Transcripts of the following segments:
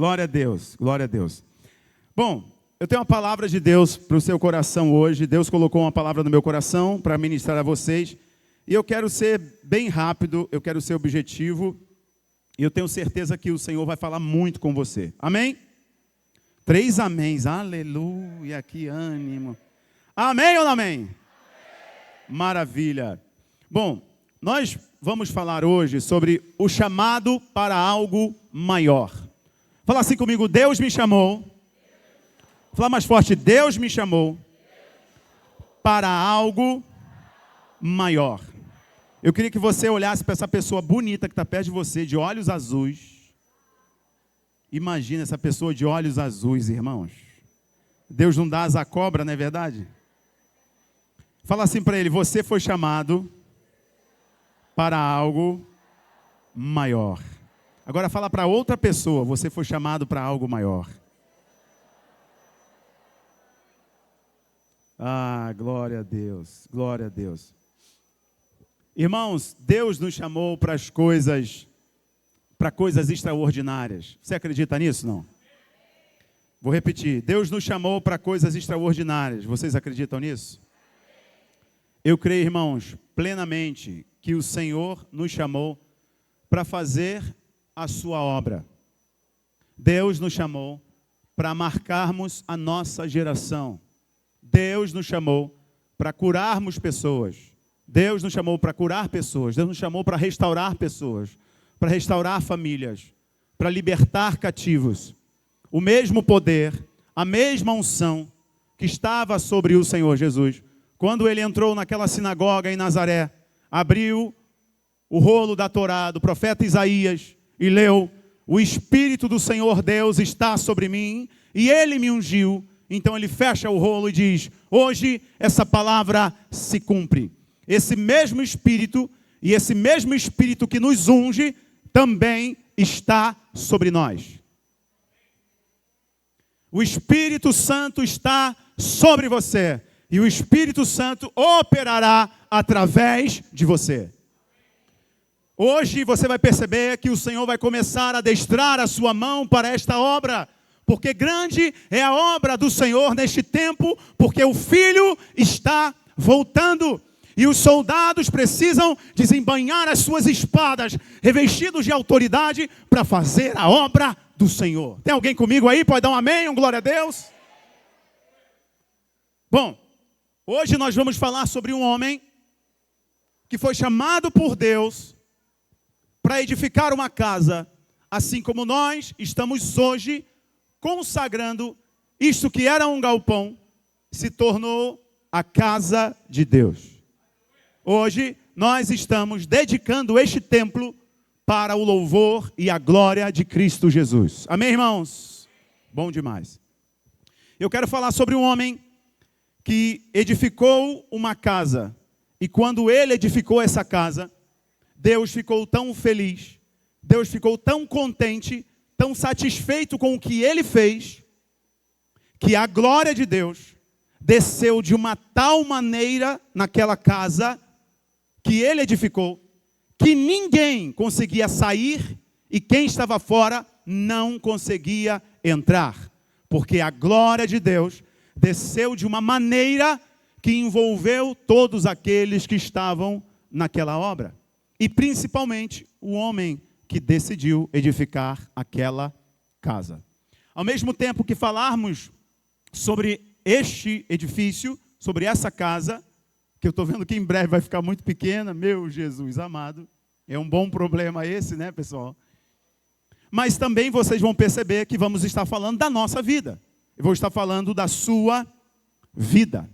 Glória a Deus, glória a Deus. Bom, eu tenho uma palavra de Deus para o seu coração hoje. Deus colocou uma palavra no meu coração para ministrar a vocês. E eu quero ser bem rápido, eu quero ser objetivo. E eu tenho certeza que o Senhor vai falar muito com você. Amém? 3 améns, aleluia, que ânimo. Amém ou não amém? Amém. Maravilha. Bom, nós vamos falar hoje sobre o chamado para algo maior. Fala assim comigo, Deus me chamou. Fala mais forte, Deus me chamou para algo maior. Eu queria que você olhasse para essa pessoa bonita que está perto de você, de olhos azuis. Imagina essa pessoa de olhos azuis, irmãos. Deus não dá asa à cobra, não é verdade? Fala assim para ele, você foi chamado para algo maior. Agora fala para outra pessoa, você foi chamado para algo maior. Ah, glória a Deus, glória a Deus. Irmãos, Deus nos chamou para coisas extraordinárias. Você acredita nisso, não? Vou repetir, Deus nos chamou para coisas extraordinárias. Vocês acreditam nisso? Eu creio, irmãos, plenamente que o Senhor nos chamou para fazer a sua obra. Deus nos chamou para marcarmos a nossa geração. Deus nos chamou para curarmos pessoas. Deus nos chamou para curar pessoas. Deus nos chamou para restaurar pessoas, para restaurar famílias, para libertar cativos. O mesmo poder, a mesma unção que estava sobre o Senhor Jesus, quando ele entrou naquela sinagoga em Nazaré, abriu o rolo da Torá, do profeta Isaías, e leu, o Espírito do Senhor Deus está sobre mim, e Ele me ungiu. Então ele fecha o rolo e diz, hoje essa palavra se cumpre. Esse mesmo Espírito, e esse mesmo Espírito que nos unge, também está sobre nós. O Espírito Santo está sobre você, e o Espírito Santo operará através de você. Hoje você vai perceber que o Senhor vai começar a adestrar a sua mão para esta obra, porque grande é a obra do Senhor neste tempo, porque o Filho está voltando, e os soldados precisam desembainhar as suas espadas, revestidos de autoridade, para fazer a obra do Senhor. Tem alguém comigo aí? Pode dar um amém, um glória a Deus? Bom, hoje nós vamos falar sobre um homem que foi chamado por Deus para edificar uma casa, assim como nós estamos hoje consagrando isto que era um galpão, se tornou a casa de Deus. Hoje nós estamos dedicando este templo para o louvor e a glória de Cristo Jesus. Amém, irmãos? Bom demais. Eu quero falar sobre um homem que edificou uma casa, e quando ele edificou essa casa, Deus ficou tão feliz, Deus ficou tão contente, tão satisfeito com o que ele fez, que a glória de Deus desceu de uma tal maneira naquela casa que ele edificou, que ninguém conseguia sair e quem estava fora não conseguia entrar, porque a glória de Deus desceu de uma maneira que envolveu todos aqueles que estavam naquela obra. E principalmente o homem que decidiu edificar aquela casa. Ao mesmo tempo que falarmos sobre este edifício, sobre essa casa, que eu estou vendo que em breve vai ficar muito pequena, meu Jesus amado, é um bom problema esse, né, pessoal? Mas também vocês vão perceber que vamos estar falando da nossa vida. Eu vou estar falando da sua vida.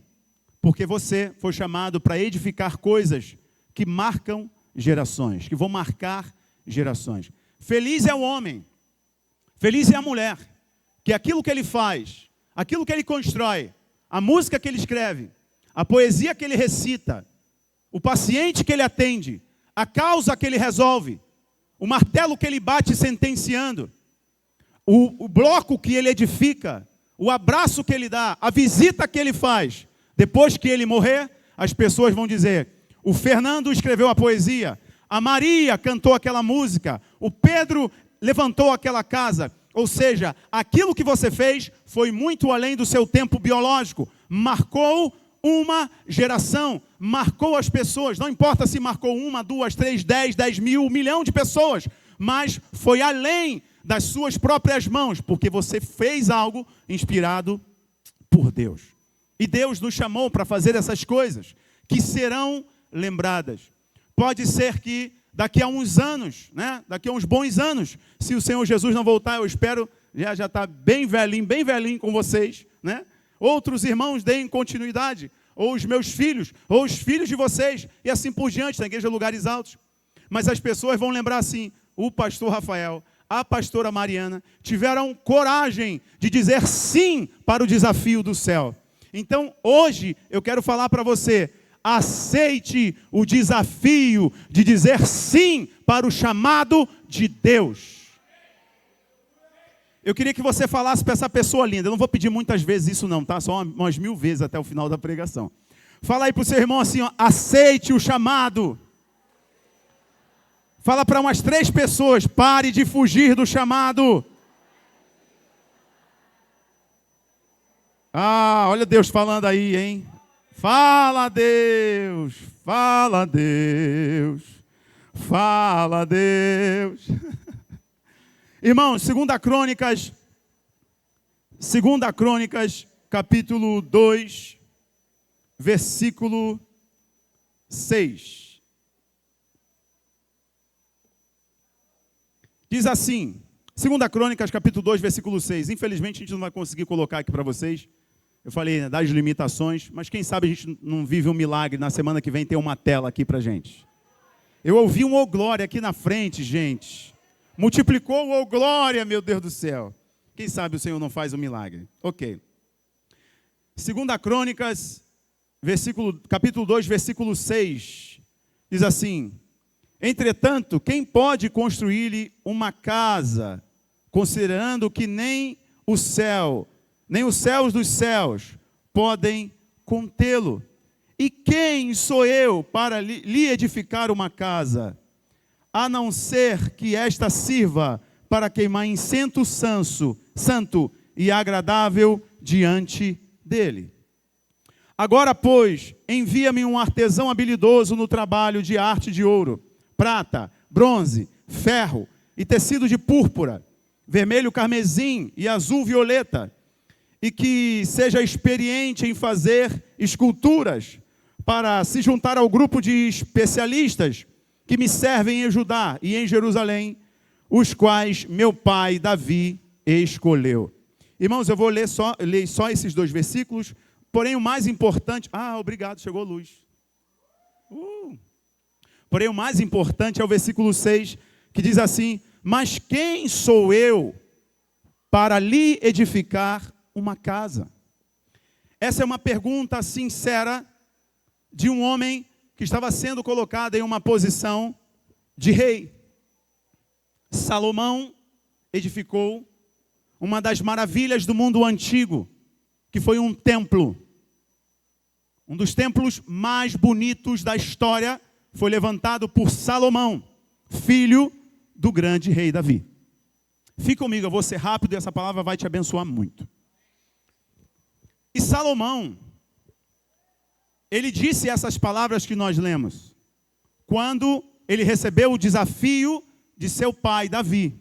Porque você foi chamado para edificar coisas que marcam gerações, que vão marcar gerações. Feliz é o homem, feliz é a mulher, que aquilo que ele faz, aquilo que ele constrói, a música que ele escreve, a poesia que ele recita, o paciente que ele atende, a causa que ele resolve, o martelo que ele bate sentenciando, o bloco que ele edifica, o abraço que ele dá, a visita que ele faz, depois que ele morrer, as pessoas vão dizer, o Fernando escreveu a poesia, a Maria cantou aquela música, o Pedro levantou aquela casa, Ou seja, aquilo que você fez foi muito além do seu tempo biológico. Marcou uma geração, marcou as pessoas. Não importa se marcou 1, 2, 3, 10 mil, 1 milhão de pessoas. Mas foi além das suas próprias mãos, porque você fez algo inspirado por Deus. E Deus nos chamou para fazer essas coisas que serão lembradas. Pode ser que daqui a uns anos, né? Daqui a uns bons anos, se o Senhor Jesus não voltar, eu espero já está bem velhinho com vocês, né? Outros irmãos deem continuidade, ou os meus filhos, ou os filhos de vocês, e assim por diante, na igreja Lugares Altos. Mas as pessoas vão lembrar assim, o pastor Rafael, a pastora Mariana, tiveram coragem de dizer sim para o desafio do céu. Então, hoje, eu quero falar para você, aceite o desafio de dizer sim para o chamado de Deus. Eu queria que você falasse para essa pessoa linda. Eu não vou pedir muitas vezes isso não, tá? Só umas 1000 vezes até o final da pregação. Fala aí para o seu irmão assim, ó, aceite o chamado. Fala para umas 3 pessoas, pare de fugir do chamado. Ah, olha Deus falando aí, hein? Fala Deus, fala Deus, fala Deus. Irmãos, 2 Crônicas, capítulo 2, versículo 6. Diz assim, 2 Crônicas, capítulo 2, versículo 6. Infelizmente, a gente não vai conseguir colocar aqui para vocês. Eu falei, né, das limitações, mas quem sabe a gente não vive um milagre. Na semana que vem tem uma tela aqui para gente. Eu ouvi um ô glória aqui na frente, gente. Multiplicou o ô glória, meu Deus do céu. Quem sabe o Senhor não faz um milagre. Ok. 2 Crônicas, capítulo 2, versículo 6. Diz assim, entretanto, quem pode construir-lhe uma casa, considerando que nem os céus dos céus podem contê-lo? E quem sou eu para lhe edificar uma casa, a não ser que esta sirva para queimar incenso santo e agradável diante dele? Agora, pois, envia-me um artesão habilidoso no trabalho de arte de ouro, prata, bronze, ferro e tecido de púrpura, vermelho carmesim e azul violeta, e que seja experiente em fazer esculturas para se juntar ao grupo de especialistas que me servem em Judá e em Jerusalém, os quais meu pai Davi escolheu. Irmãos, eu vou ler só esses 2 versículos, porém o mais importante... Ah, obrigado, chegou a luz. Porém o mais importante é o versículo 6, que diz assim, mas quem sou eu para lhe edificar uma casa? Essa é uma pergunta sincera de um homem que estava sendo colocado em uma posição de rei. Salomão edificou uma das maravilhas do mundo antigo, que foi um templo. Um dos templos mais bonitos da história foi levantado por Salomão, filho do grande rei Davi. Fique comigo, eu vou ser rápido e essa palavra vai te abençoar muito. E Salomão, ele disse essas palavras que nós lemos, quando ele recebeu o desafio de seu pai, Davi,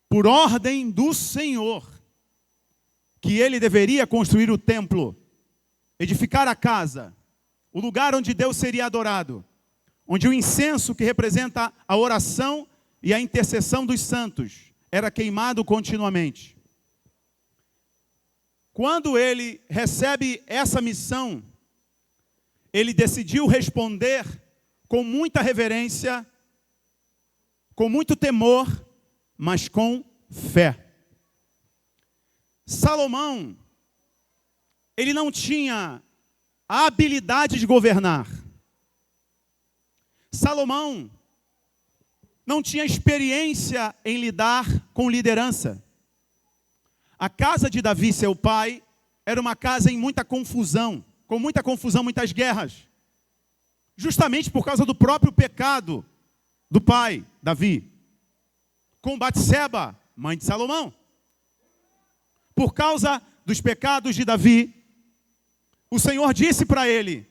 por ordem do Senhor, que ele deveria construir o templo, edificar a casa, o lugar onde Deus seria adorado, onde o incenso que representa a oração e a intercessão dos santos era queimado continuamente. Quando ele recebe essa missão, ele decidiu responder com muita reverência, com muito temor, mas com fé. Salomão, ele não tinha a habilidade de governar. Salomão não tinha experiência em lidar com liderança. A casa de Davi, seu pai, era uma casa em muita confusão, com muita confusão, muitas guerras. Justamente por causa do próprio pecado do pai, Davi. Com Batseba, mãe de Salomão. Por causa dos pecados de Davi, o Senhor disse para ele: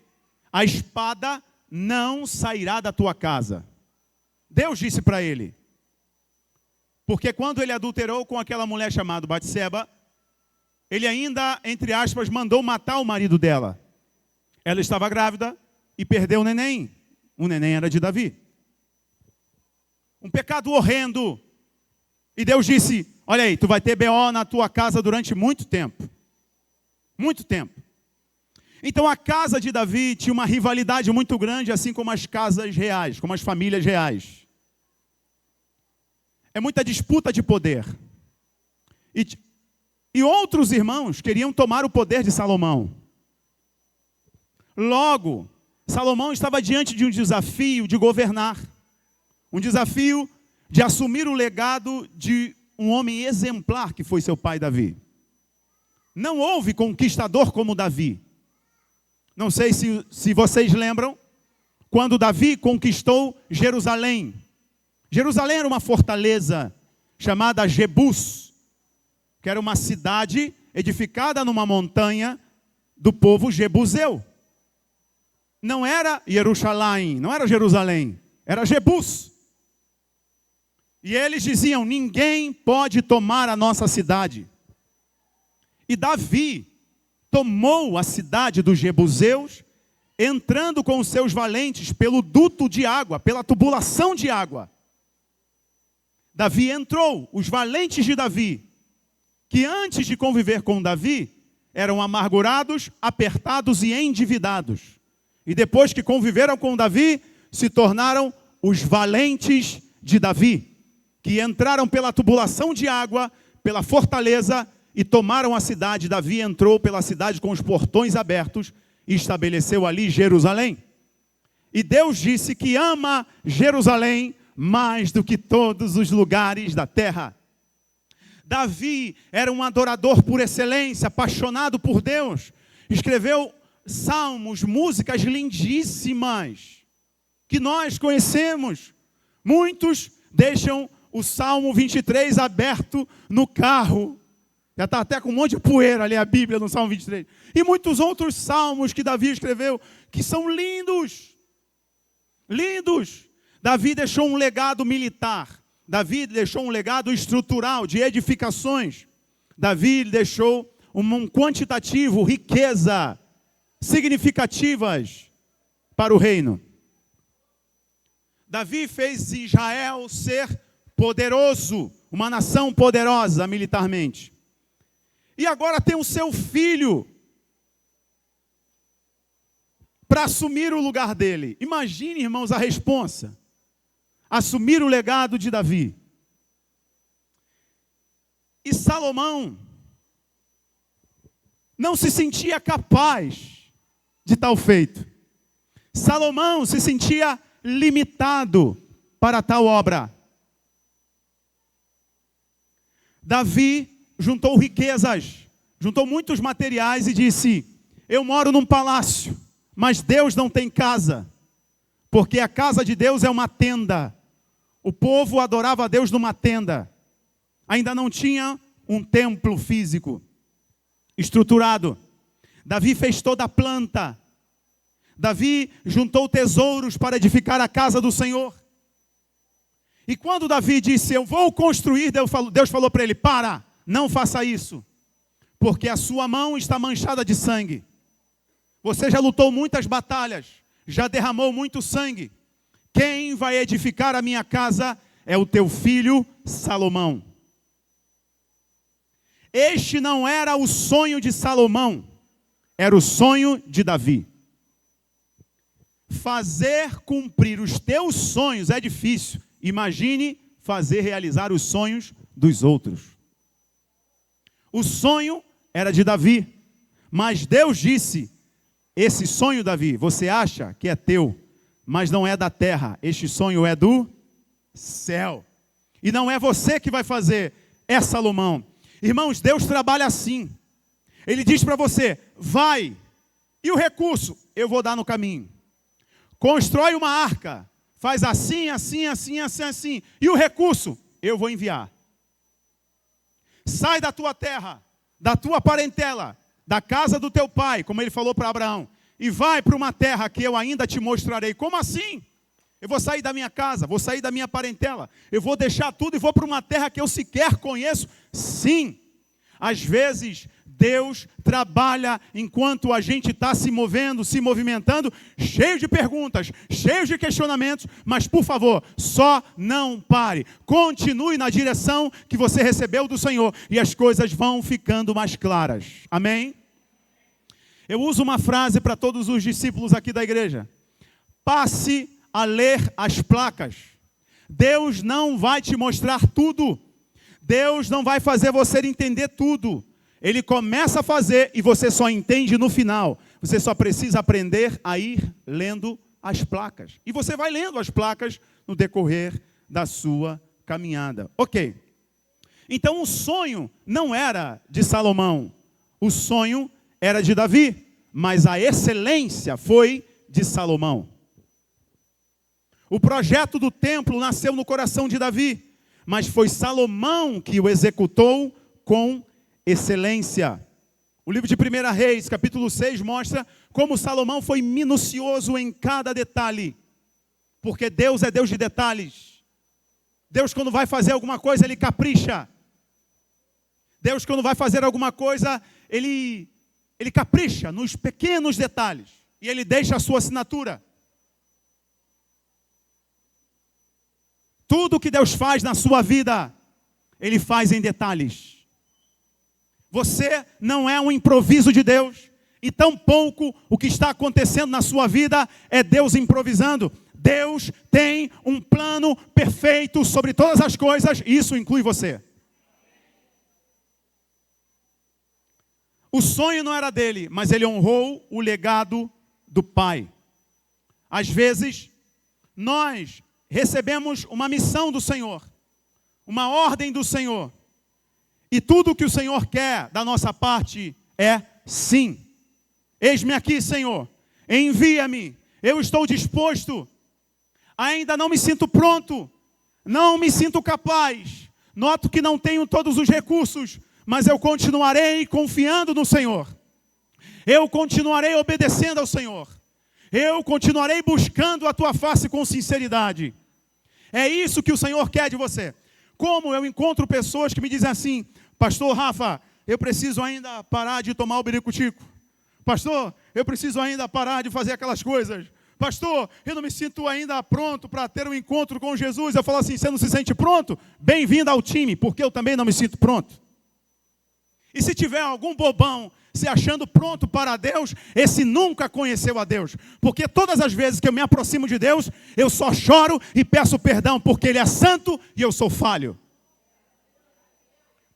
a espada não sairá da tua casa. Deus disse para ele. Porque quando ele adulterou com aquela mulher chamada Batseba, ele ainda, entre aspas, mandou matar o marido dela. Ela estava grávida e perdeu o neném. O neném era de Davi. Um pecado horrendo. E Deus disse: olha aí, tu vai ter BO na tua casa durante muito tempo. Muito tempo. Então a casa de Davi tinha uma rivalidade muito grande, assim como as casas reais, como as famílias reais. É muita disputa de poder. E outros irmãos queriam tomar o poder de Salomão. Logo, Salomão estava diante de um desafio de governar. Um desafio de assumir o legado de um homem exemplar que foi seu pai Davi. Não houve conquistador como Davi. Não sei se vocês lembram, quando Davi conquistou Jerusalém. Jerusalém era uma fortaleza chamada Jebus, que era uma cidade edificada numa montanha do povo jebuseu. Não era Jerusalém, não era Jerusalém, era Jebus. E eles diziam: ninguém pode tomar a nossa cidade. E Davi tomou a cidade dos jebuseus, entrando com os seus valentes pelo duto de água, pela tubulação de água. Davi entrou, os valentes de Davi, que antes de conviver com Davi, eram amargurados, apertados e endividados. E depois que conviveram com Davi, se tornaram os valentes de Davi, que entraram pela tubulação de água, pela fortaleza, e tomaram a cidade. Davi entrou pela cidade com os portões abertos e estabeleceu ali Jerusalém. E Deus disse que ama Jerusalém mais do que todos os lugares da terra. Davi era um adorador por excelência, apaixonado por Deus. Escreveu salmos, músicas lindíssimas, que nós conhecemos. Muitos deixam o Salmo 23 aberto no carro. Já está até com um monte de poeira ali a Bíblia no Salmo 23. E muitos outros salmos que Davi escreveu, que são lindos. Lindos. Davi deixou um legado militar. Davi deixou um legado estrutural de edificações. Davi deixou um quantitativo, riqueza, significativas para o reino. Davi fez Israel ser poderoso, uma nação poderosa militarmente. E agora tem o seu filho para assumir o lugar dele. Imagine, irmãos, a responsa. Assumir o legado de Davi. E Salomão não se sentia capaz de tal feito. Salomão se sentia limitado para tal obra. Davi juntou riquezas, juntou muitos materiais e disse: eu moro num palácio, mas Deus não tem casa, porque a casa de Deus é uma tenda. O povo adorava a Deus numa tenda. Ainda não tinha um templo físico estruturado. Davi fez toda a planta. Davi juntou tesouros para edificar a casa do Senhor. E quando Davi disse: eu vou construir, Deus falou para ele: para, não faça isso, porque a sua mão está manchada de sangue. Você já lutou muitas batalhas, já derramou muito sangue. Quem vai edificar a minha casa é o teu filho Salomão. Este não era o sonho de Salomão, era o sonho de Davi. Fazer cumprir os teus sonhos é difícil. Imagine fazer realizar os sonhos dos outros. O sonho era de Davi, mas Deus disse: esse sonho, Davi, você acha que é teu, mas não é da terra. Este sonho é do céu. E não é você que vai fazer, é Salomão. Irmãos, Deus trabalha assim. Ele diz para você: vai, e o recurso eu vou dar no caminho. Constrói uma arca, faz assim, assim, assim, assim, assim. E o recurso eu vou enviar. sai da tua terra, da tua parentela, da casa do teu pai, como ele falou para Abraão, e vai para uma terra que eu ainda te mostrarei. Como assim? Eu vou sair da minha casa, vou sair da minha parentela, eu vou deixar tudo e vou para uma terra que eu sequer conheço? Sim, às vezes Deus trabalha enquanto a gente está se movendo, se movimentando, cheio de perguntas, cheio de questionamentos, mas por favor, só não pare. Continue na direção que você recebeu do Senhor e as coisas vão ficando mais claras. Amém? Eu uso uma frase para todos os discípulos aqui da igreja. Passe a ler as placas. Deus não vai te mostrar tudo. Deus não vai fazer você entender tudo. Ele começa a fazer e você só entende no final. Você só precisa aprender a ir lendo as placas. E você vai lendo as placas no decorrer da sua caminhada. Ok. Então o sonho não era de Salomão. O sonho era de Davi. Mas a excelência foi de Salomão. O projeto do templo nasceu no coração de Davi. Mas foi Salomão que o executou com excelência. O livro de 1 Reis, capítulo 6, mostra como Salomão foi minucioso em cada detalhe. Porque Deus é Deus de detalhes. Deus, quando vai fazer alguma coisa, Ele capricha. Deus, quando vai fazer alguma coisa, Ele capricha nos pequenos detalhes. E Ele deixa a sua assinatura. Tudo que Deus faz na sua vida, Ele faz em detalhes. Você não é um improviso de Deus, e tampouco o que está acontecendo na sua vida é Deus improvisando. Deus tem um plano perfeito sobre todas as coisas, e isso inclui você. O sonho não era dele, mas ele honrou o legado do pai. Às vezes, nós recebemos uma missão do Senhor, uma ordem do Senhor, e tudo o que o Senhor quer da nossa parte é sim. Eis-me aqui, Senhor, envia-me, eu estou disposto, ainda não me sinto pronto, não me sinto capaz, noto que não tenho todos os recursos, mas eu continuarei confiando no Senhor, eu continuarei obedecendo ao Senhor, eu continuarei buscando a tua face com sinceridade. É isso que o Senhor quer de você. Como eu encontro pessoas que me dizem assim: pastor Rafa, eu preciso ainda parar de tomar o biricutico. Pastor, eu preciso ainda parar de fazer aquelas coisas. Pastor, eu não me sinto ainda pronto para ter um encontro com Jesus. Eu falo assim: você não se sente pronto? Bem-vindo ao time, porque eu também não me sinto pronto. E se tiver algum bobão se achando pronto para Deus, esse nunca conheceu a Deus. Porque todas as vezes que eu me aproximo de Deus, eu só choro e peço perdão, porque Ele é santo e eu sou falho.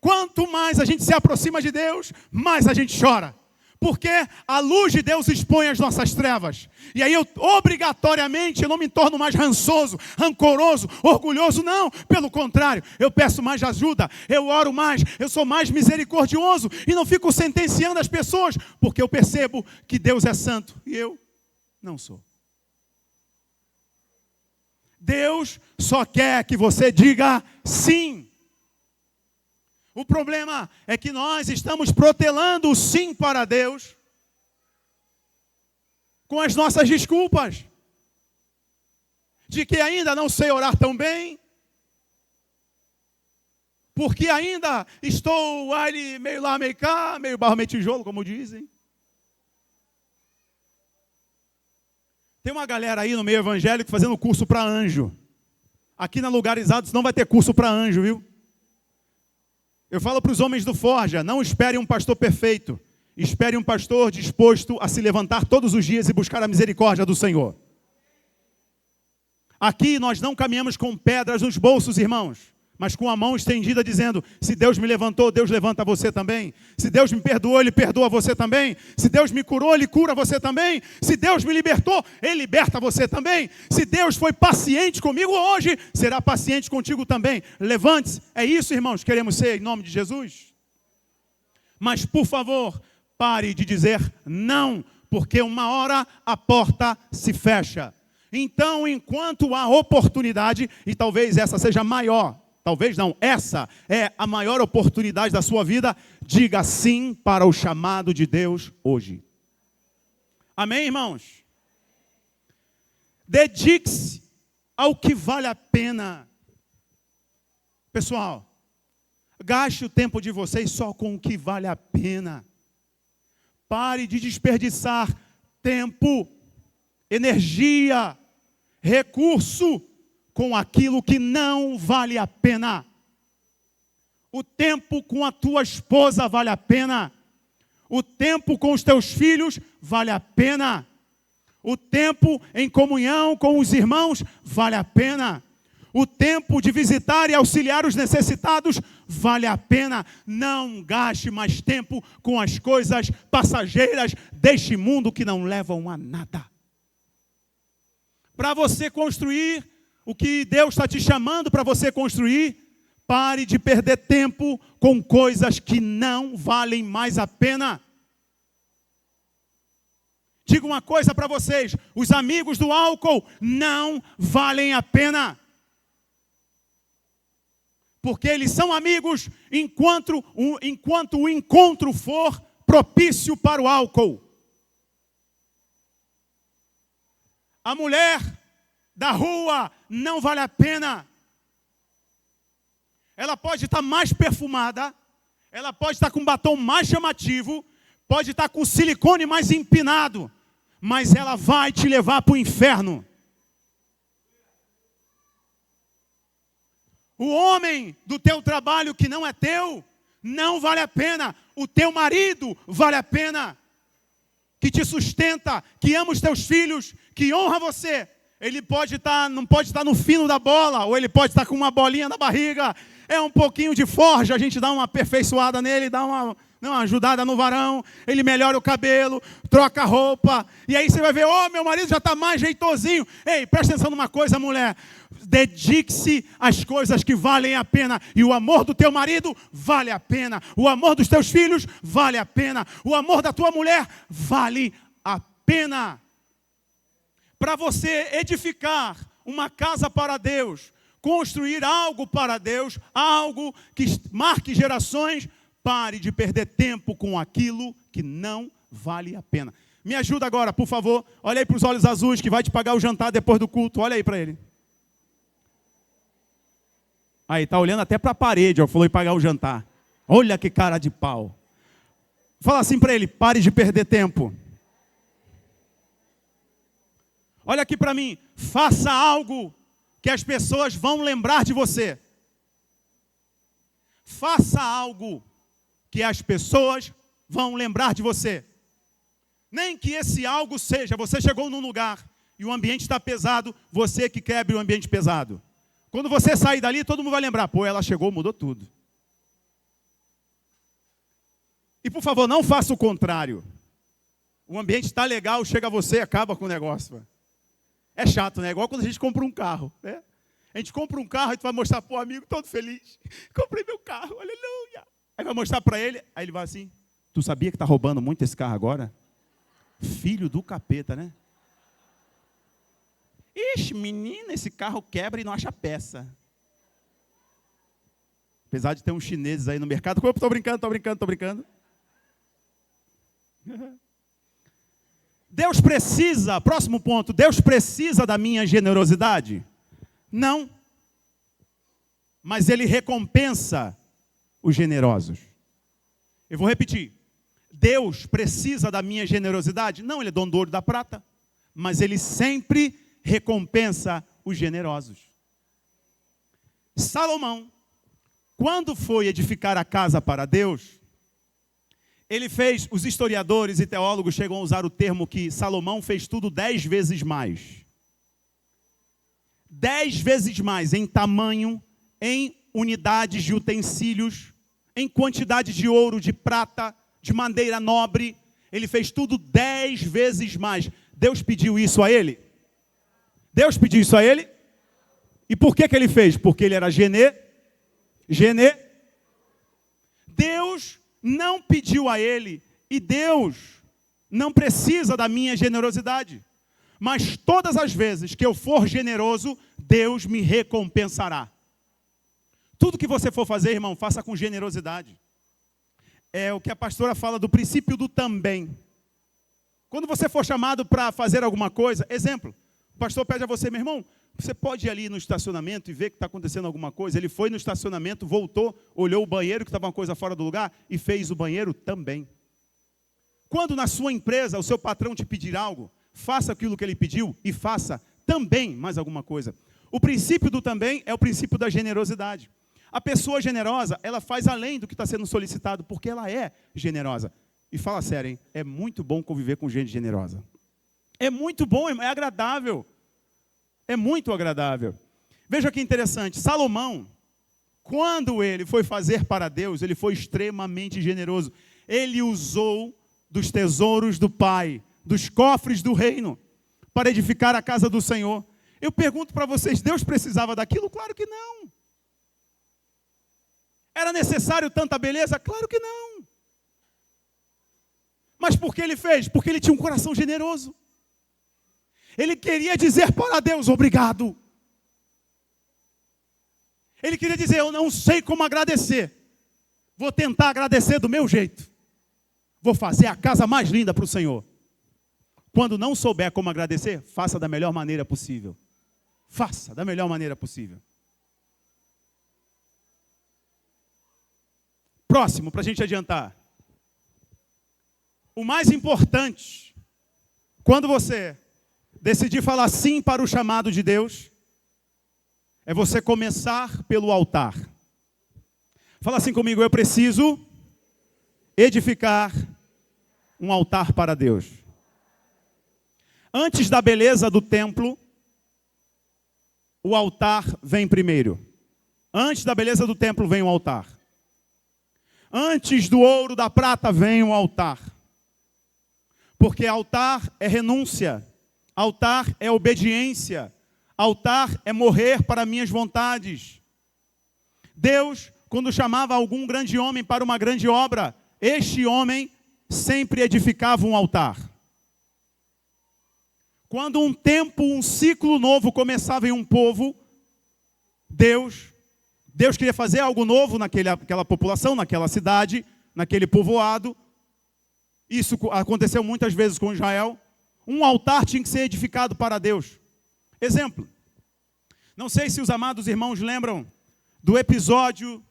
Quanto mais a gente se aproxima de Deus, mais a gente chora. Porque a luz de Deus expõe as nossas trevas. E aí obrigatoriamente, eu não me torno mais rançoso, rancoroso, orgulhoso. Não, pelo contrário, eu peço mais ajuda, eu oro mais, eu sou mais misericordioso. E não fico sentenciando as pessoas, porque eu percebo que Deus é santo e eu não sou. Deus só quer que você diga sim. O problema é que nós estamos protelando o sim para Deus com as nossas desculpas. De que ainda não sei orar tão bem. Porque ainda estou ali meio lá, meio cá, meio barro, meio tijolo, como dizem. Tem uma galera aí no meio evangélico fazendo curso para anjo. Aqui na Lugarizados não vai ter curso para anjo, viu? Eu falo para os homens do Forja: não espere um pastor perfeito. Espere um pastor disposto a se levantar todos os dias e buscar a misericórdia do Senhor. Aqui nós não caminhamos com pedras nos bolsos, irmãos, mas com a mão estendida dizendo: se Deus me levantou, Deus levanta você também. Se Deus me perdoou, Ele perdoa você também. Se Deus me curou, Ele cura você também. Se Deus me libertou, Ele liberta você também. Se Deus foi paciente comigo hoje, será paciente contigo também. Levante-se. É isso, irmãos, queremos ser em nome de Jesus. Mas, por favor, pare de dizer não, porque uma hora a porta se fecha. Então, enquanto há oportunidade, e talvez essa seja maior, talvez não, essa é a maior oportunidade da sua vida. Diga sim para o chamado de Deus hoje. Amém, irmãos? Dedique-se ao que vale a pena. Pessoal, gaste o tempo de vocês só com o que vale a pena. Pare de desperdiçar tempo, energia, recurso com aquilo que não vale a pena. O tempo com a tua esposa vale a pena. O tempo com os teus filhos vale a pena. O tempo em comunhão com os irmãos vale a pena. O tempo de visitar e auxiliar os necessitados vale a pena. Não gaste mais tempo com as coisas passageiras deste mundo que não levam a nada. Para você construir o que Deus está te chamando para você construir, pare de perder tempo com coisas que não valem mais a pena. Digo uma coisa para vocês, os amigos do álcool não valem a pena. Porque eles são amigos enquanto o encontro for propício para o álcool. A mulher da rua não vale a pena. Ela pode estar mais perfumada, ela pode estar com batom mais chamativo, pode estar com silicone mais empinado, mas ela vai te levar para o inferno. O homem do teu trabalho que não é teu, não vale a pena. O teu marido vale a pena, que te sustenta, que ama os teus filhos, que honra você. Ele pode estar, não pode estar no fino da bola, ou ele pode estar com uma bolinha na barriga. É um pouquinho de forja, a gente dá uma aperfeiçoada nele, dá uma ajudada no varão, ele melhora o cabelo, troca a roupa, e aí você vai ver, meu marido já está mais jeitosinho. Ei, presta atenção numa coisa, mulher, dedique-se às coisas que valem a pena, e o amor do teu marido vale a pena, o amor dos teus filhos vale a pena, o amor da tua mulher vale a pena. Para você edificar uma casa para Deus, construir algo para Deus, algo que marque gerações, pare de perder tempo com aquilo que não vale a pena. Me ajuda agora, por favor. Olha aí para os olhos azuis que vai te pagar o jantar depois do culto. Olha aí para ele. Aí, está olhando até para a parede, falou em pagar o jantar. Olha que cara de pau. Fala assim para ele, pare de perder tempo. Olha aqui para mim, faça algo que as pessoas vão lembrar de você. Faça algo que as pessoas vão lembrar de você. Nem que esse algo seja, você chegou num lugar e o ambiente está pesado, você que quebre o ambiente pesado. Quando você sair dali, todo mundo vai lembrar, ela chegou, mudou tudo. E por favor, não faça o contrário. O ambiente está legal, chega você e acaba com o negócio. É chato, né? Igual quando a gente compra um carro, né? A gente compra um carro e tu vai mostrar para o amigo todo feliz. Comprei meu carro, aleluia. Aí vai mostrar para ele, aí ele vai assim, tu sabia que está roubando muito esse carro agora? Filho do capeta, né? Ixi, menina, esse carro quebra e não acha peça. Apesar de ter uns chineses aí no mercado. Estou brincando. Deus precisa, próximo ponto, Deus precisa da minha generosidade? Não. Mas Ele recompensa os generosos. Eu vou repetir. Deus precisa da minha generosidade? Não, Ele é dono do ouro e da prata. Mas Ele sempre recompensa os generosos. Salomão, quando foi edificar a casa para Deus, ele fez, os historiadores e teólogos chegam a usar o termo que Salomão fez tudo 10 vezes mais. 10 vezes mais em tamanho, em unidades de utensílios, em quantidade de ouro, de prata, de madeira nobre. Ele fez tudo 10 vezes mais. Deus pediu isso a ele? Deus pediu isso a ele? E por que ele fez? Porque ele era Deus não pediu a ele, e Deus não precisa da minha generosidade. Mas todas as vezes que eu for generoso, Deus me recompensará. Tudo que você for fazer, irmão, faça com generosidade. É o que a pastora fala do princípio do também. Quando você for chamado para fazer alguma coisa, exemplo, o pastor pede a você, meu irmão, você pode ir ali no estacionamento e ver que está acontecendo alguma coisa? Ele foi no estacionamento, voltou, olhou o banheiro, que estava uma coisa fora do lugar, e fez o banheiro também. Quando na sua empresa o seu patrão te pedir algo, faça aquilo que ele pediu e faça também mais alguma coisa. O princípio do também é o princípio da generosidade. A pessoa generosa, ela faz além do que está sendo solicitado, porque ela é generosa. E fala sério, hein? É muito bom conviver com gente generosa. É muito bom, é agradável. É muito agradável. Veja que interessante, Salomão, quando ele foi fazer para Deus, ele foi extremamente generoso. Ele usou dos tesouros do Pai, dos cofres do reino, para edificar a casa do Senhor. Eu pergunto para vocês, Deus precisava daquilo? Claro que não. Era necessário tanta beleza? Claro que não. Mas por que ele fez? Porque ele tinha um coração generoso. Ele queria dizer para Deus, obrigado. Ele queria dizer, eu não sei como agradecer. Vou tentar agradecer do meu jeito. Vou fazer a casa mais linda para o Senhor. Quando não souber como agradecer, faça da melhor maneira possível. Faça da melhor maneira possível. Próximo, para a gente adiantar. O mais importante, quando você decidir falar sim para o chamado de Deus, é você começar pelo altar. Fala assim comigo, eu preciso edificar um altar para Deus. Antes da beleza do templo, o altar vem primeiro. Antes da beleza do templo vem o altar. Antes do ouro, da prata, vem o altar. Porque altar é renúncia. Altar é obediência. Altar é morrer para minhas vontades. Deus, quando chamava algum grande homem para uma grande obra, este homem sempre edificava um altar. Quando um tempo, um ciclo novo começava em um povo, Deus queria fazer algo novo naquela população, naquela cidade, naquele povoado. Isso aconteceu muitas vezes com Israel. Um altar tinha que ser edificado para Deus. Exemplo, não sei se os amados irmãos lembram do episódio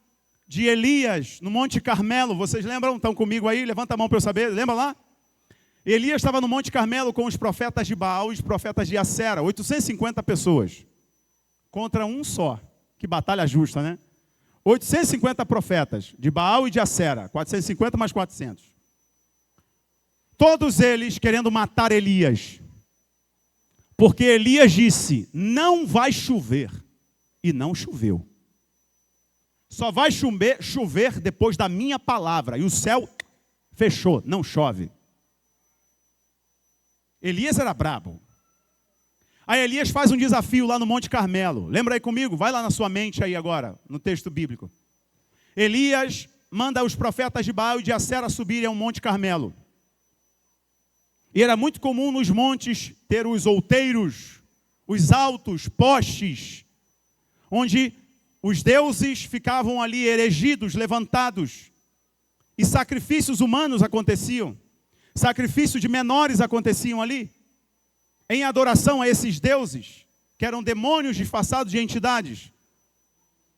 de Elias no Monte Carmelo. Vocês lembram? Estão comigo aí? Levanta a mão para eu saber. Lembra lá? Elias estava no Monte Carmelo com os profetas de Baal e os profetas de Acera. 850 pessoas. Contra um só. Que batalha justa, né? 850 profetas de Baal e de Acera. 450 mais 400. Todos eles querendo matar Elias. Porque Elias disse, não vai chover. E não choveu. Só vai chover depois da minha palavra. E o céu fechou, não chove. Elias era brabo. Aí Elias faz um desafio lá no Monte Carmelo. Lembra aí comigo? Vai lá na sua mente aí agora, no texto bíblico. Elias manda os profetas de Baal e de Acera subirem ao Monte Carmelo. E era muito comum nos montes ter os outeiros, os altos postes, onde os deuses ficavam ali erigidos, levantados. E sacrifícios humanos aconteciam. Sacrifícios de menores aconteciam ali. Em adoração a esses deuses, que eram demônios disfarçados de entidades.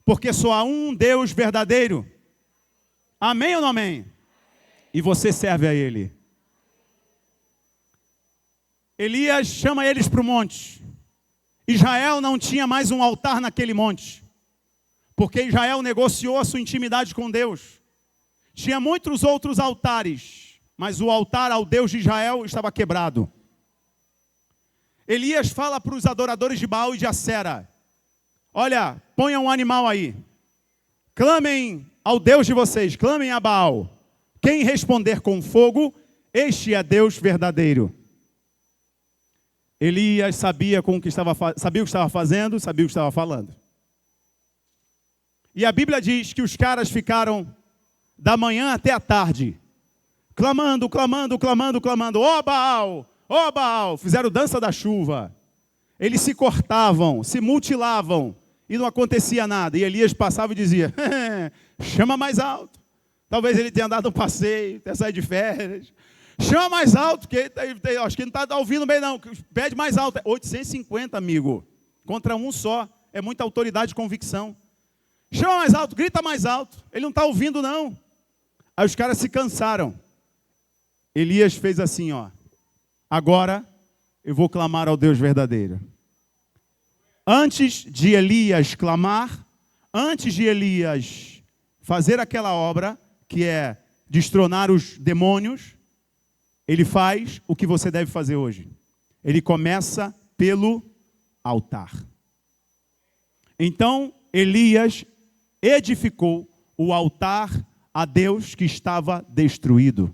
Porque só há um Deus verdadeiro. Amém ou não amém? E você serve a Ele. Elias chama eles para o monte. Israel não tinha mais um altar naquele monte. Porque Israel negociou a sua intimidade com Deus. Tinha muitos outros altares, mas o altar ao Deus de Israel estava quebrado. Elias fala para os adoradores de Baal e de Acera, olha, ponham um animal aí. Clamem ao Deus de vocês, clamem a Baal. Quem responder com fogo, este é Deus verdadeiro. Elias sabia o que estava fazendo, sabia o que estava falando. E a Bíblia diz que os caras ficaram da manhã até a tarde, clamando, clamando, clamando, clamando, ó Baal, ó Baal. Fizeram dança da chuva. Eles se cortavam, se mutilavam e não acontecia nada. E Elias passava e dizia, chama mais alto. Talvez ele tenha dado um passeio, tenha saído de férias. Chama mais alto, que acho que ele não está ouvindo bem não. Pede mais alto. 850, amigo. Contra um só. É muita autoridade e convicção. Chama mais alto, grita mais alto. Ele não está ouvindo não. Aí os caras se cansaram. Elias fez assim, ó. Agora eu vou clamar ao Deus verdadeiro. Antes de Elias clamar, antes de Elias fazer aquela obra, que é destronar os demônios, ele faz o que você deve fazer hoje. Ele começa pelo altar. Então, Elias edificou o altar a Deus que estava destruído.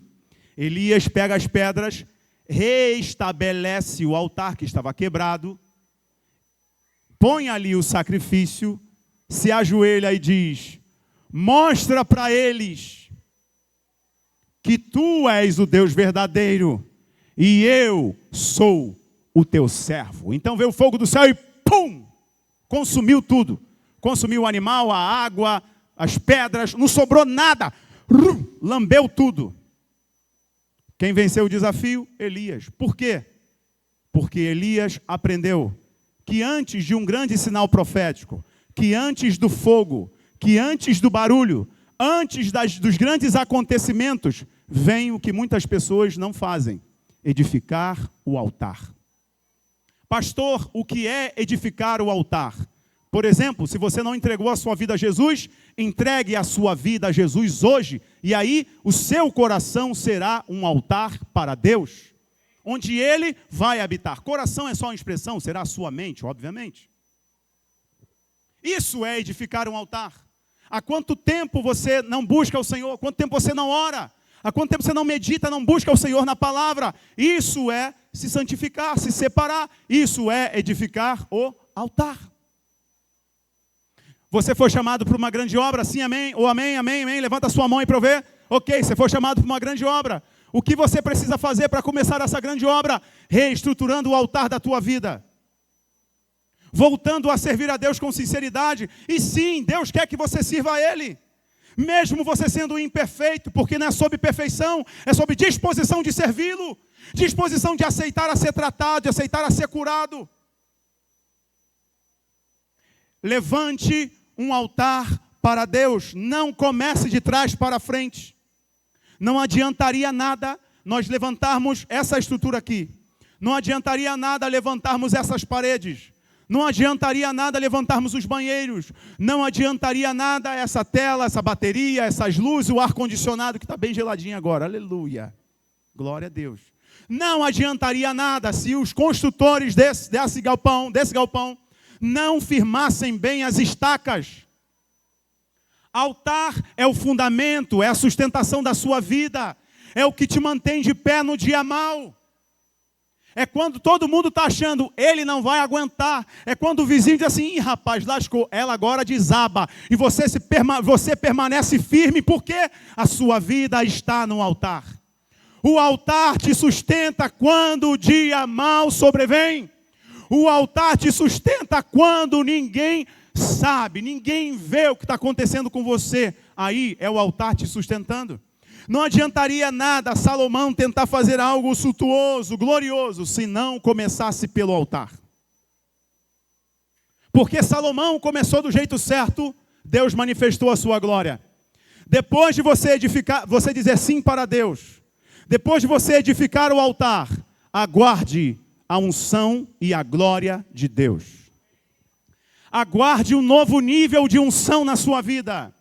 Elias pega as pedras, reestabelece o altar que estava quebrado, põe ali o sacrifício, se ajoelha e diz, mostra para eles que tu és o Deus verdadeiro e eu sou o teu servo. Então veio o fogo do céu e pum! Consumiu tudo. Consumiu o animal, a água, as pedras, não sobrou nada. Lambeu tudo. Quem venceu o desafio? Elias. Por quê? Porque Elias aprendeu que antes de um grande sinal profético, que antes do fogo, que antes do barulho, antes dos grandes acontecimentos, vem o que muitas pessoas não fazem: edificar o altar. Pastor, o que é edificar o altar? Por exemplo, se você não entregou a sua vida a Jesus, entregue a sua vida a Jesus hoje, e aí o seu coração será um altar para Deus, onde Ele vai habitar. Coração é só uma expressão, será a sua mente, obviamente. Isso é edificar um altar. Há quanto tempo você não busca o Senhor? Há quanto tempo você não ora? Há quanto tempo você não medita, não busca o Senhor na palavra? Isso é se santificar, se separar. Isso é edificar o altar. Você foi chamado para uma grande obra, sim, amém? Ou amém, amém, amém? Levanta a sua mão aí para eu ver. Ok, você foi chamado para uma grande obra. O que você precisa fazer para começar essa grande obra? Reestruturando o altar da tua vida. Voltando a servir a Deus com sinceridade. E sim, Deus quer que você sirva a Ele. Mesmo você sendo imperfeito, porque não é sob perfeição, é sob disposição de servi-lo. Disposição de aceitar a ser tratado, de aceitar a ser curado. Levante um altar para Deus. Não comece de trás para frente. Não adiantaria nada nós levantarmos essa estrutura aqui. Não adiantaria nada levantarmos essas paredes. Não adiantaria nada levantarmos os banheiros. Não adiantaria nada essa tela, essa bateria, essas luzes, o ar-condicionado que está bem geladinho agora. Aleluia. Glória a Deus. Não adiantaria nada se os construtores desse galpão, não firmassem bem as estacas. Altar é o fundamento, é a sustentação da sua vida. É o que te mantém de pé no dia mau. É quando todo mundo está achando, ele não vai aguentar. É quando o vizinho diz assim, rapaz, lascou, ela agora desaba. E você permanece firme, porque a sua vida está no altar. O altar te sustenta quando o dia mau sobrevém. O altar te sustenta quando ninguém sabe, ninguém vê o que está acontecendo com você. Aí é o altar te sustentando. Não adiantaria nada Salomão tentar fazer algo suntuoso, glorioso, se não começasse pelo altar. Porque Salomão começou do jeito certo, Deus manifestou a sua glória. Depois de você edificar, você dizer sim para Deus, depois de você edificar o altar, aguarde a unção e a glória de Deus. Aguarde um novo nível de unção na sua vida.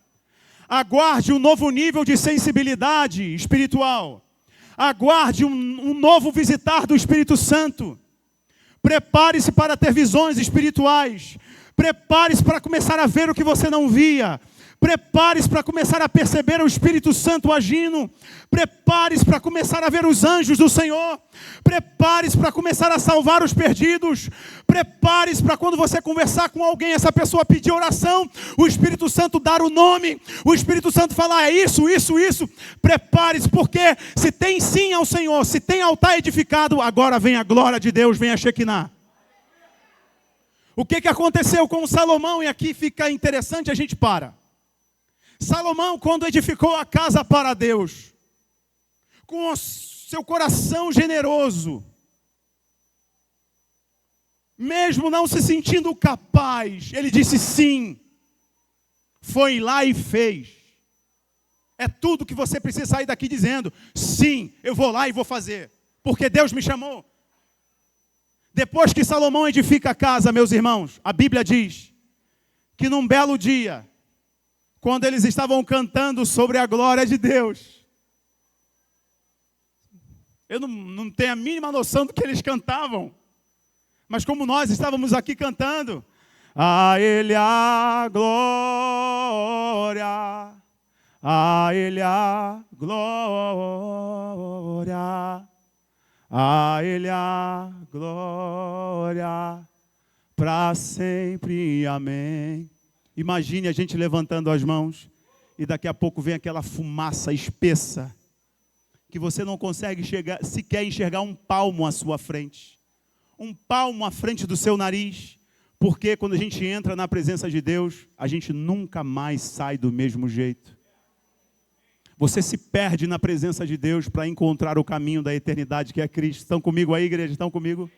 Aguarde um novo nível de sensibilidade espiritual. Aguarde um novo visitar do Espírito Santo. Prepare-se para ter visões espirituais. Prepare-se para começar a ver o que você não via. Prepare-se para começar a perceber o Espírito Santo agindo. Prepare-se para começar a ver os anjos do Senhor. Prepare-se para começar a salvar os perdidos. Prepare-se para quando você conversar com alguém, essa pessoa pedir oração, o Espírito Santo dar o nome, o Espírito Santo falar, é isso, isso, isso. Prepare-se, porque se tem sim ao Senhor, se tem altar edificado, agora vem a glória de Deus, vem a Shekinah. O que aconteceu com Salomão? E aqui fica interessante, a gente para. Salomão, quando edificou a casa para Deus, com o seu coração generoso, mesmo não se sentindo capaz, ele disse sim. Foi lá e fez. É tudo que você precisa sair daqui dizendo: sim, eu vou lá e vou fazer, porque Deus me chamou. Depois que Salomão edifica a casa, meus irmãos, a Bíblia diz que num belo dia, quando eles estavam cantando sobre a glória de Deus, eu não tenho a mínima noção do que eles cantavam, mas como nós estávamos aqui cantando, a Ele a glória, a Ele a glória, a Ele a glória, para sempre, amém. Imagine a gente levantando as mãos e daqui a pouco vem aquela fumaça espessa, que você não consegue sequer enxergar um palmo à sua frente. Um palmo à frente do seu nariz. Porque quando a gente entra na presença de Deus, a gente nunca mais sai do mesmo jeito. Você se perde na presença de Deus para encontrar o caminho da eternidade, que é Cristo. Estão comigo aí, igreja? Estão comigo?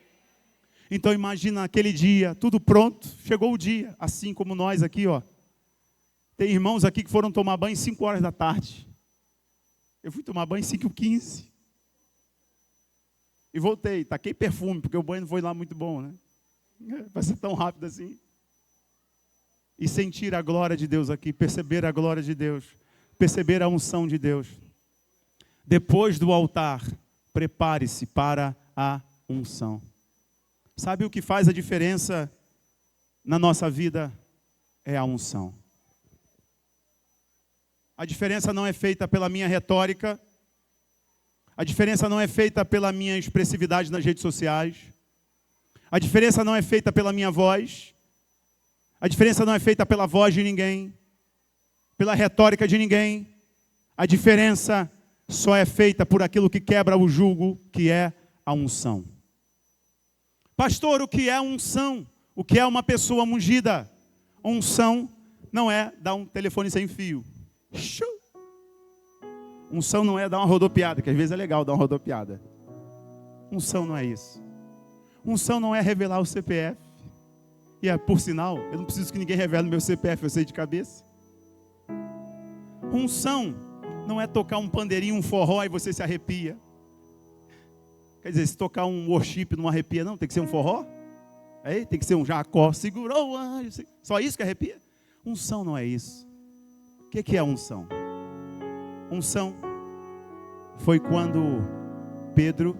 Então imagina aquele dia, tudo pronto, chegou o dia, assim como nós aqui, ó. Tem irmãos aqui que foram tomar banho 5 horas da tarde. Eu fui tomar banho 5h15. E voltei, taquei perfume, porque o banho não foi lá muito bom, né? Vai ser tão rápido assim. E sentir a glória de Deus aqui, perceber a glória de Deus, perceber a unção de Deus. Depois do altar, prepare-se para a unção. Sabe o que faz a diferença na nossa vida? É a unção. A diferença não é feita pela minha retórica. A diferença não é feita pela minha expressividade nas redes sociais. A diferença não é feita pela minha voz. A diferença não é feita pela voz de ninguém, pela retórica de ninguém. A diferença só é feita por aquilo que quebra o jugo, que é a unção. Pastor, o que é unção? O que é uma pessoa ungida? Unção não é dar um telefone sem fio. Unção não é dar uma rodopiada, que às vezes é legal dar uma rodopiada. Unção não é isso. Unção não é revelar o CPF. E por sinal, eu não preciso que ninguém revele o meu CPF, eu sei de cabeça. Unção não é tocar um pandeirinho, um forró e você se arrepia. Quer dizer, se tocar um worship não arrepia, não, tem que ser um forró. Aí, tem que ser um Jacó, segurou o anjo. Só isso que arrepia? Unção não é isso. O que é unção? Unção foi quando Pedro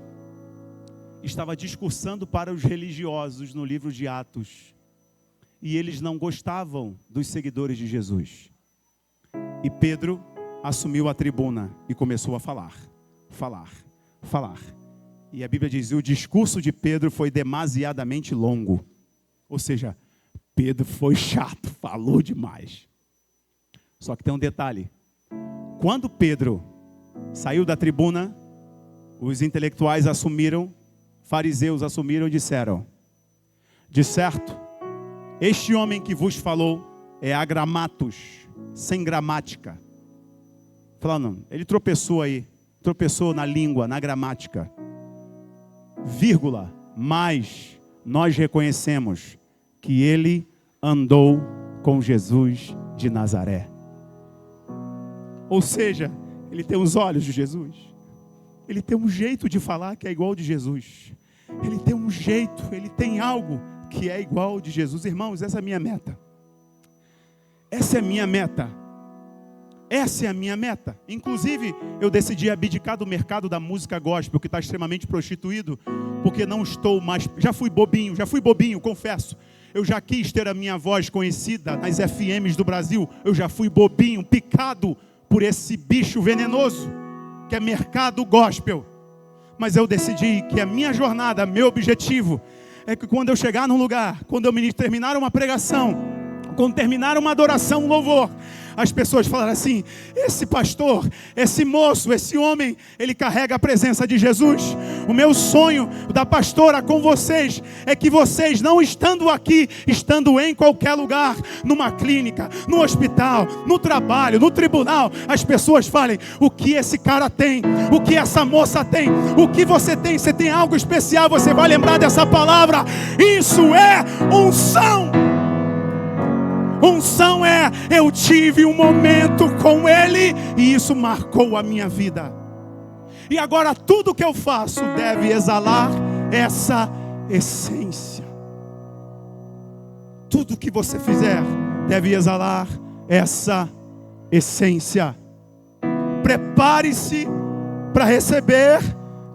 estava discursando para os religiosos no livro de Atos. E eles não gostavam dos seguidores de Jesus. E Pedro assumiu a tribuna e começou a falar. E a Bíblia diz, o discurso de Pedro foi demasiadamente longo. Ou seja, Pedro foi chato, falou demais. Só que tem um detalhe. Quando Pedro saiu da tribuna, os intelectuais assumiram, fariseus assumiram e disseram, de certo, este homem que vos falou é agramatus, sem gramática. Falando, ele tropeçou aí, tropeçou na língua, na gramática. Vírgula, mas nós reconhecemos que ele andou com Jesus de Nazaré. Ou seja, ele tem os olhos de Jesus. Ele tem um jeito de falar que é igual ao de Jesus. Ele tem um jeito, ele tem algo que é igual ao de Jesus. Irmãos, essa é a minha meta. Essa é a minha meta. Essa é a minha meta. Inclusive, eu decidi abdicar do mercado da música gospel, que está extremamente prostituído, porque não estou mais... Já fui bobinho, confesso. Eu já quis ter a minha voz conhecida nas FMs do Brasil. Eu já fui bobinho, picado por esse bicho venenoso, que é mercado gospel. Mas eu decidi que a minha jornada, meu objetivo, é que quando eu chegar num lugar, quando eu terminar uma pregação, quando terminar uma adoração, um louvor, as pessoas falaram assim: esse pastor, esse moço, esse homem, ele carrega a presença de Jesus. O meu sonho da pastora com vocês é que vocês, não estando aqui, estando em qualquer lugar, numa clínica, no hospital, no trabalho, no tribunal, as pessoas falem: o que esse cara tem, o que essa moça tem, o que você tem algo especial, você vai lembrar dessa palavra. Isso é unção. Unção é: eu tive um momento com Ele e isso marcou a minha vida. E agora tudo que eu faço deve exalar essa essência. Tudo que você fizer deve exalar essa essência. Prepare-se para receber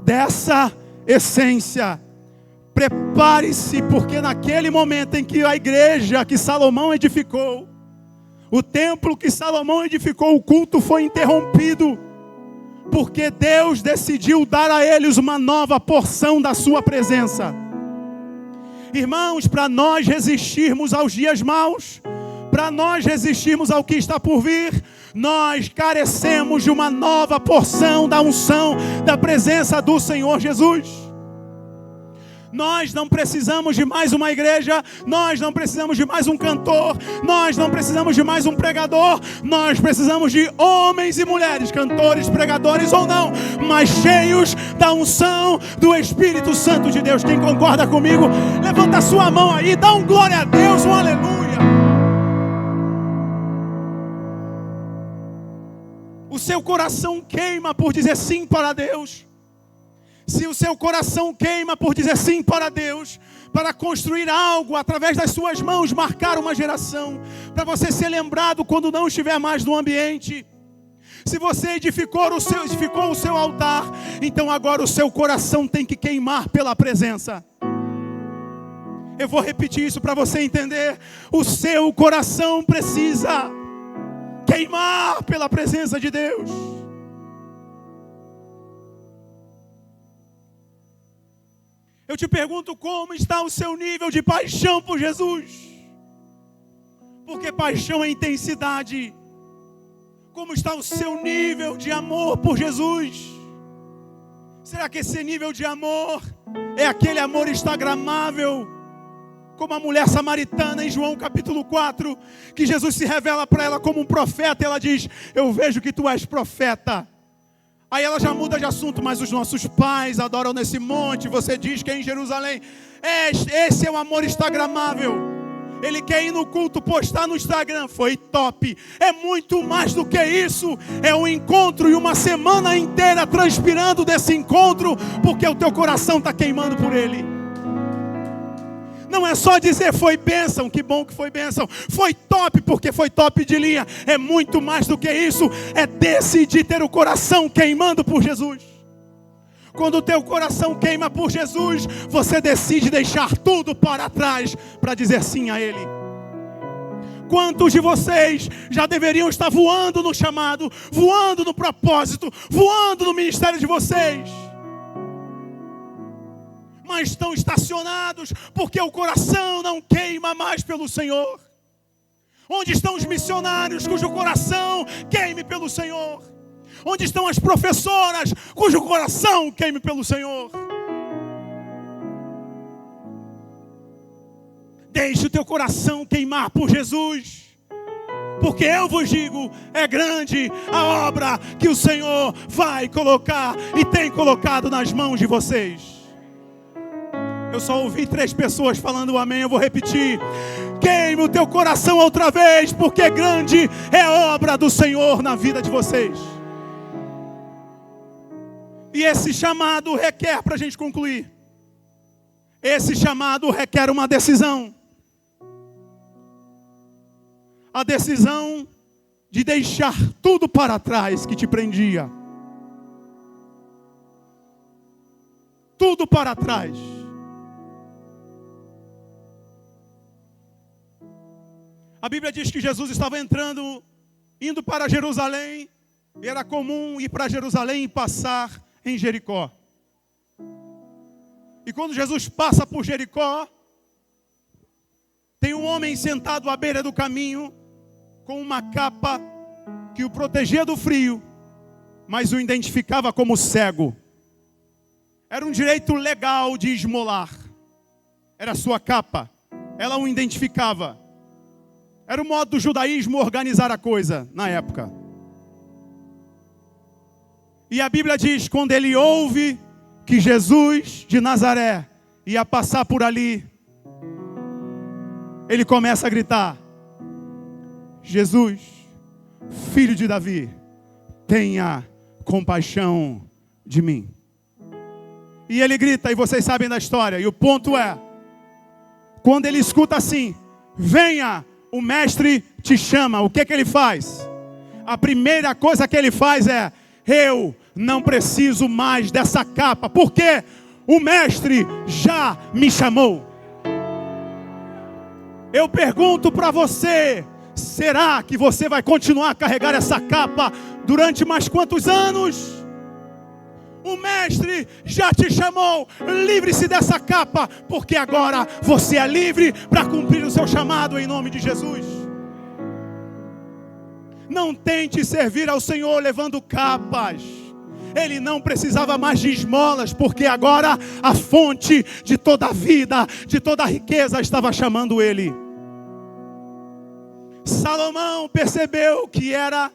dessa essência. Prepare-se, porque naquele momento em que a igreja que Salomão edificou, o templo que Salomão edificou, o culto foi interrompido, porque Deus decidiu dar a eles uma nova porção da sua presença. Irmãos, para nós resistirmos aos dias maus, para nós resistirmos ao que está por vir, nós carecemos de uma nova porção da unção, da presença do Senhor Jesus. Nós não precisamos de mais uma igreja, nós não precisamos de mais um cantor, nós não precisamos de mais um pregador, nós precisamos de homens e mulheres, cantores, pregadores ou não, mas cheios da unção do Espírito Santo de Deus. Quem concorda comigo, levanta a sua mão aí, dá um glória a Deus, um aleluia. O seu coração queima por dizer sim para Deus. Se o seu coração queima por dizer sim para Deus, para construir algo através das suas mãos, marcar uma geração, para você ser lembrado quando não estiver mais no ambiente. Se você edificou o seu altar, então agora o seu coração tem que queimar pela presença. Eu vou repetir isso para você entender. O seu coração precisa queimar pela presença de Deus. Eu te pergunto, como está o seu nível de paixão por Jesus? Porque paixão é intensidade. Como está o seu nível de amor por Jesus? Será que esse nível de amor é aquele amor instagramável, como a mulher samaritana em João capítulo 4, que Jesus se revela para ela como um profeta, e ela diz: eu vejo que tu és profeta. Aí ela já muda de assunto: mas os nossos pais adoram nesse monte, você diz que é em Jerusalém. Esse é o amor instagramável. Ele quer ir no culto, postar no Instagram, foi top. É muito mais do que isso. É um encontro e uma semana inteira transpirando desse encontro, porque o teu coração está queimando por ele. Não é só dizer foi bênção, que bom que foi bênção, foi top porque foi top de linha. É muito mais do que isso. É decidir ter o coração queimando por Jesus. Quando o teu coração queima por Jesus, você decide deixar tudo para trás para dizer sim a Ele. Quantos de vocês já deveriam estar voando no chamado, voando no propósito, voando no ministério de vocês, mas estão estacionados porque o coração não queima mais pelo Senhor? Onde estão os missionários cujo coração queime pelo Senhor? Onde estão as professoras cujo coração queime pelo Senhor? Deixe o teu coração queimar por Jesus, porque eu vos digo, é grande a obra que o Senhor vai colocar e tem colocado nas mãos de vocês. Eu só ouvi 3 pessoas falando amém, eu vou repetir. Queime o teu coração outra vez, porque grande é a obra do Senhor na vida de vocês. E esse chamado requer, para a gente concluir, esse chamado requer uma decisão. A decisão de deixar tudo para trás que te prendia. Tudo para trás. A Bíblia diz que Jesus estava indo para Jerusalém. Era comum ir para Jerusalém e passar em Jericó. E quando Jesus passa por Jericó, tem um homem sentado à beira do caminho, com uma capa que o protegia do frio, mas o identificava como cego. Era um direito legal de esmolar. Era a sua capa. Ela o identificava. Era o modo do judaísmo organizar a coisa na época. E a Bíblia diz, quando ele ouve que Jesus de Nazaré ia passar por ali, ele começa a gritar: Jesus, filho de Davi, tenha compaixão de mim. E ele grita, e vocês sabem da história, e o ponto é, quando ele escuta assim, venha, o mestre te chama, o que ele faz? A primeira coisa que ele faz é: eu não preciso mais dessa capa, porque o mestre já me chamou. Eu pergunto para você, será que você vai continuar a carregar essa capa durante mais quantos anos? O mestre já te chamou, livre-se dessa capa, porque agora você é livre para cumprir o seu chamado em nome de Jesus. Não tente servir ao Senhor levando capas. Ele não precisava mais de esmolas, porque agora a fonte de toda a vida, de toda a riqueza estava chamando ele. Salomão percebeu que era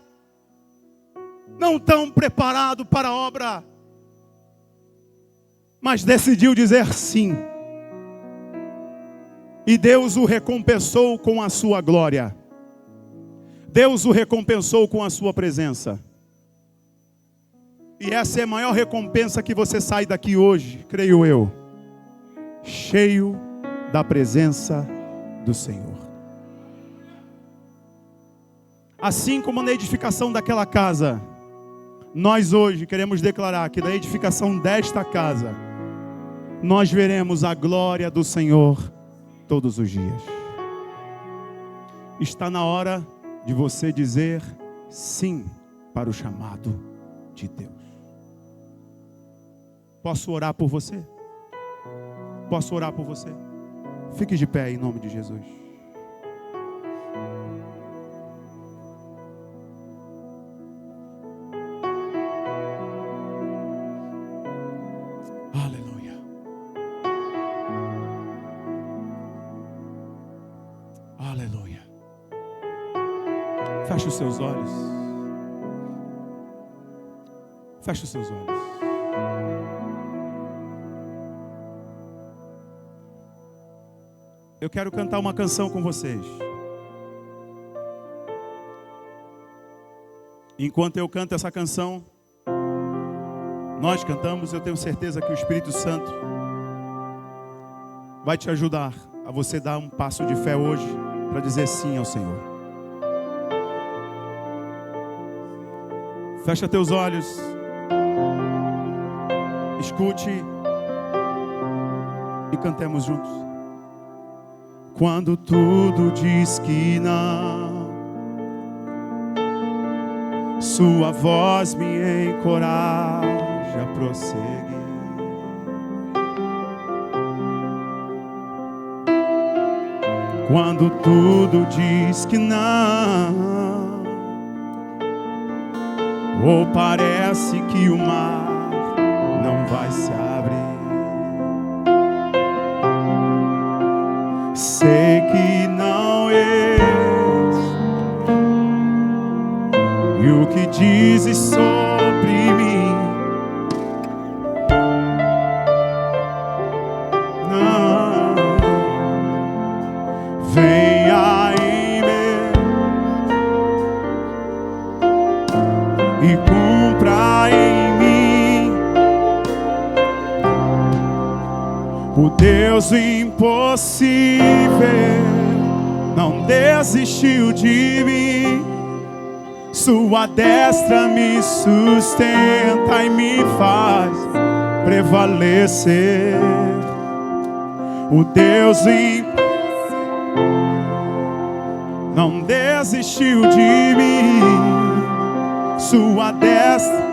não tão preparado para a obra, mas decidiu dizer sim. E Deus o recompensou com a sua glória. Deus o recompensou com a sua presença. E essa é a maior recompensa que você sai daqui hoje, creio eu, cheio da presença do Senhor. Assim como na edificação daquela casa, nós hoje queremos declarar que da edificação desta casa, nós veremos a glória do Senhor todos os dias. Está na hora de você dizer sim para o chamado de Deus. Posso orar por você? Posso orar por você? Fique de pé em nome de Jesus. Aleluia. Aleluia. Feche os seus olhos. Feche os seus olhos. Eu quero cantar uma canção com vocês. Enquanto eu canto essa canção, nós cantamos, eu tenho certeza que o Espírito Santo vai te ajudar a você dar um passo de fé hoje para dizer sim ao Senhor. Fecha teus olhos. Escute e cantemos juntos. Quando tudo diz que não, sua voz me encoraja a prosseguir. Quando tudo diz que não, ou parece que o mar não vai se abrir, sei que não és, e o que dizes sobre mim não venha em mim e cumpra em mim. O Deus impossível não desistiu de mim. Sua destra me sustenta e me faz prevalecer. O Deus impossível não desistiu de mim. Sua destra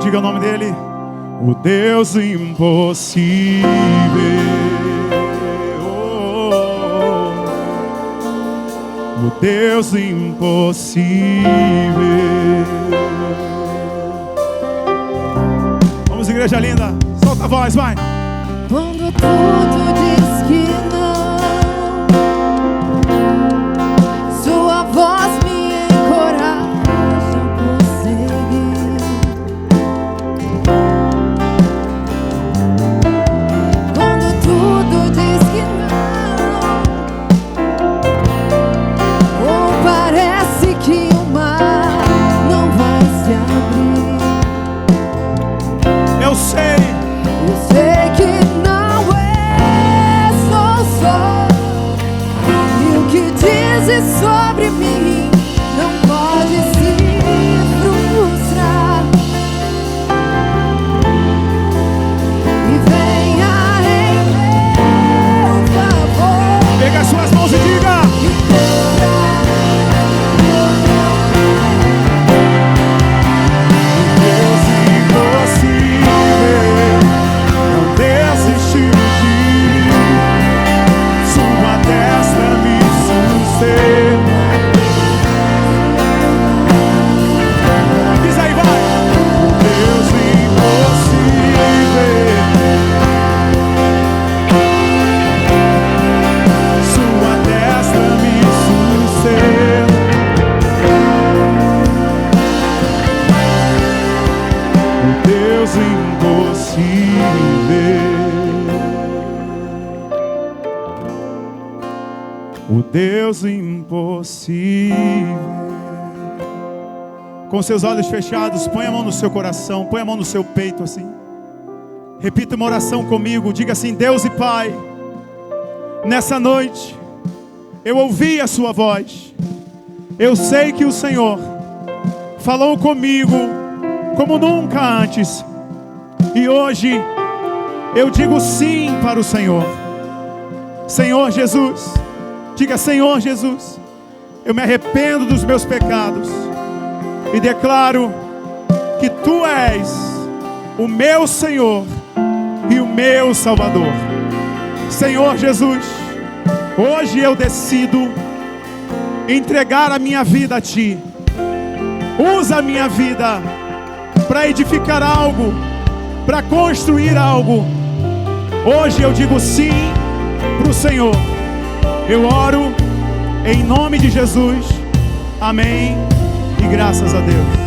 diga o nome dele. O Deus impossível. Deus impossível. Vamos, igreja linda, solta a voz, vai. Quando tudo diz que não, sua voz me encoraja a prosseguir. Quando tudo diz que não, ou parece que o mar não vai se abrir, Eu sei que não sou só, e o que dizes sobre mim não pode se frustrar. E venha em meu favor. Pega as suas mãos e diga: Deus impossível não desistiu de mim. Sua destra me sustenta. Diz aí, vai. Deus impossível, sua destra me sustenta. Deus impossível, o Deus impossível. Com seus olhos fechados, põe a mão no seu coração, põe a mão no seu peito assim. Repita uma oração comigo, diga assim: Deus e Pai, nessa noite eu ouvi a sua voz. Eu sei que o Senhor falou comigo como nunca antes. E hoje eu digo sim para o Senhor. Senhor Jesus, diga: Senhor Jesus, eu me arrependo dos meus pecados e declaro que Tu és o meu Senhor e o meu Salvador. Senhor Jesus, hoje eu decido entregar a minha vida a Ti. Usa a minha vida para edificar algo, para construir algo. Hoje eu digo sim para o Senhor. Eu oro em nome de Jesus. Amém. E graças a Deus.